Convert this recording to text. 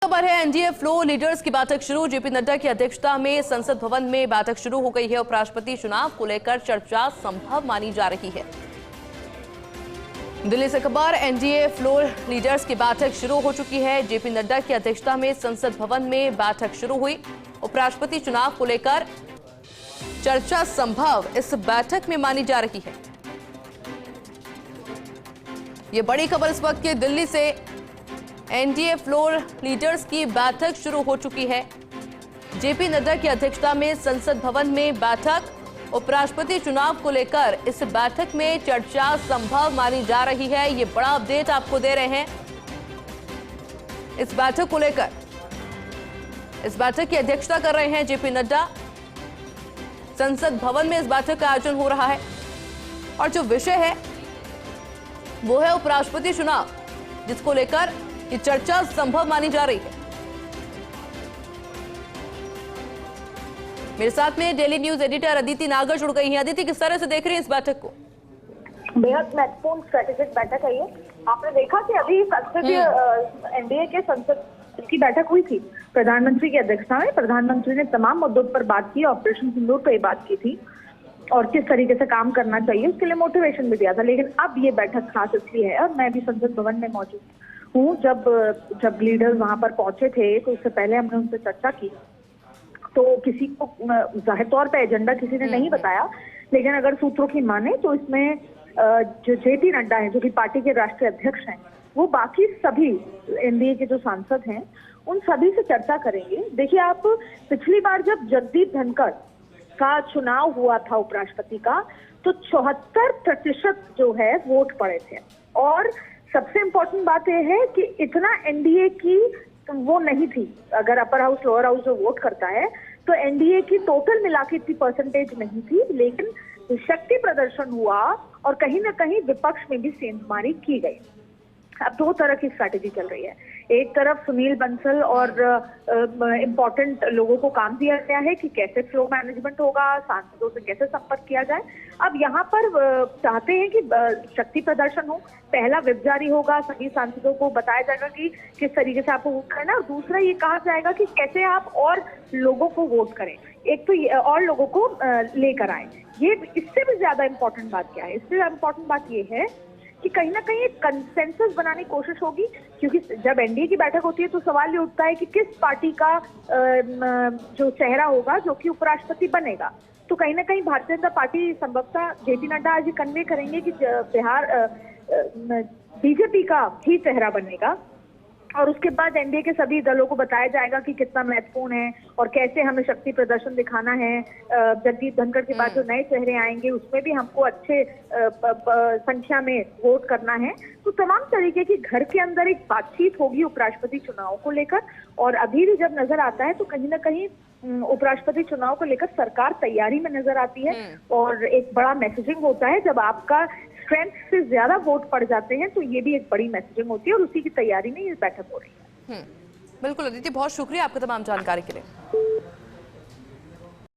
खबर है, NDA floor leaders की बैठक शुरू। जेपी नड्डा की अध्यक्षता में संसद भवन में बैठक शुरू हो गई है। उपराष्ट्रपति चुनाव को लेकर चर्चा संभव मानी जा रही है। दिल्ली से खबर, एनडीए फ्लोर लीडर्स की बैठक शुरू हो चुकी है। जेपी नड्डा की अध्यक्षता में संसद भवन में बैठक शुरू हुई। उपराष्ट्रपति चुनाव को लेकर चर्चा संभव इस बैठक में मानी जा रही है। ये बड़ी खबर इस वक्त की दिल्ली से, एनडीए फ्लोर लीडर्स की बैठक शुरू हो चुकी है। जेपी नड्डा की अध्यक्षता में संसद भवन में बैठक। उपराष्ट्रपति चुनाव को लेकर इस बैठक में चर्चा संभव मानी जा रही है। ये बड़ा अपडेट आपको दे रहे हैं इस बैठक को लेकर। इस बैठक की अध्यक्षता कर रहे हैं जेपी नड्डा। संसद भवन में इस बैठक का आयोजन हो रहा है और जो विषय है वो है उपराष्ट्रपति चुनाव, जिसको लेकर ये चर्चा संभव मानी जा रही है। मेरे साथ में डेली न्यूज एडिटर अदिति नागर जुड़ गई हैं। अदिति, किस तरह से देख रही हैं इस बैठक को? बेहद महत्वपूर्ण स्ट्रेटेजिक बैठक है ये। आपने देखा कि अभी संसदीय एनडीए के संसद की बैठक हुई थी प्रधानमंत्री की अध्यक्षता में। प्रधानमंत्री ने तमाम मुद्दों पर बात की, ऑपरेशन सिंदूर पर बात की थी और किस तरीके से काम करना चाहिए उसके लिए मोटिवेशन भी दिया था। लेकिन अब ये बैठक खास इसलिए है, और मैं भी संसद भवन में मौजूद हूँ। जब लीडर्स वहां पर पहुंचे थे तो उससे पहले हमने उनसे चर्चा की, तो किसी को जाहिर तौर पे एजेंडा किसी ने नहीं बताया, लेकिन अगर सूत्रों की माने तो इसमें जो जेपी नड्डा है, जो कि पार्टी के राष्ट्रीय अध्यक्ष हैं, वो बाकी सभी एनडीए के जो सांसद हैं उन सभी से चर्चा करेंगे। देखिए, आप पिछली बार जब जगदीप धनखड़ का चुनाव हुआ था उपराष्ट्रपति का, तो 74% जो है वोट पड़े थे। और सबसे इम्पोर्टेंट बात यह है कि इतना एनडीए की वो नहीं थी। अगर अपर हाउस लोअर हाउस जो वोट करता है तो एनडीए की टोटल मिला के इतनी परसेंटेज नहीं थी, लेकिन शक्ति प्रदर्शन हुआ और कहीं ना कहीं विपक्ष में भी सेंधमारी की गई। अब दो तरह की स्ट्रैटेजी चल रही है। एक तरफ सुनील बंसल और इम्पोर्टेंट लोगों को काम दिया गया है कि कैसे फ्लो मैनेजमेंट होगा, सांसदों से कैसे संपर्क किया जाए। अब यहाँ पर चाहते हैं कि शक्ति प्रदर्शन हो। पहला विप जारी होगा, सभी सांसदों को बताया जाएगा कि किस तरीके से आपको वोट करना है, और दूसरा ये कहा जाएगा कि कैसे आप और लोगों को वोट करें। एक तो और लोगों को लेकर आए। ये इससे भी ज्यादा इम्पोर्टेंट बात क्या है? इससे ज्यादा इम्पोर्टेंट बात ये है कि कहीं ना कहीं एक कंसेंसस बनाने की कोशिश होगी, क्योंकि जब एनडीए की बैठक होती है तो सवाल ये उठता है कि किस पार्टी का जो चेहरा होगा जो कि उपराष्ट्रपति बनेगा। तो कहीं ना कहीं भारतीय जनता पार्टी संभवतः जेपी नड्डा आज ये कन्वे करेंगे कि बिहार बीजेपी का ही चेहरा बनेगा, और उसके बाद एनडीए के सभी दलों को बताया जाएगा कि कितना महत्वपूर्ण है और कैसे हमें शक्ति प्रदर्शन दिखाना है। जगदीप धनखड़ के बाद जो नए चेहरे आएंगे उसमें भी हमको अच्छे संख्या में वोट करना है। तो तमाम तरीके की घर के अंदर एक बातचीत होगी उपराष्ट्रपति चुनाव को लेकर। और अभी भी जब नजर आता है तो कहीं ना कहीं उपराष्ट्रपति चुनाव को लेकर सरकार तैयारी में नजर आती है, और एक बड़ा मैसेजिंग होता है। जब आपका स्ट्रेंथ से ज्यादा वोट पड़ जाते हैं तो ये भी एक बड़ी मैसेजिंग होती है, और उसी की तैयारी में ये बैठक हो रही है। बिल्कुल अदिति, बहुत शुक्रिया आपका तमाम जानकारी के लिए।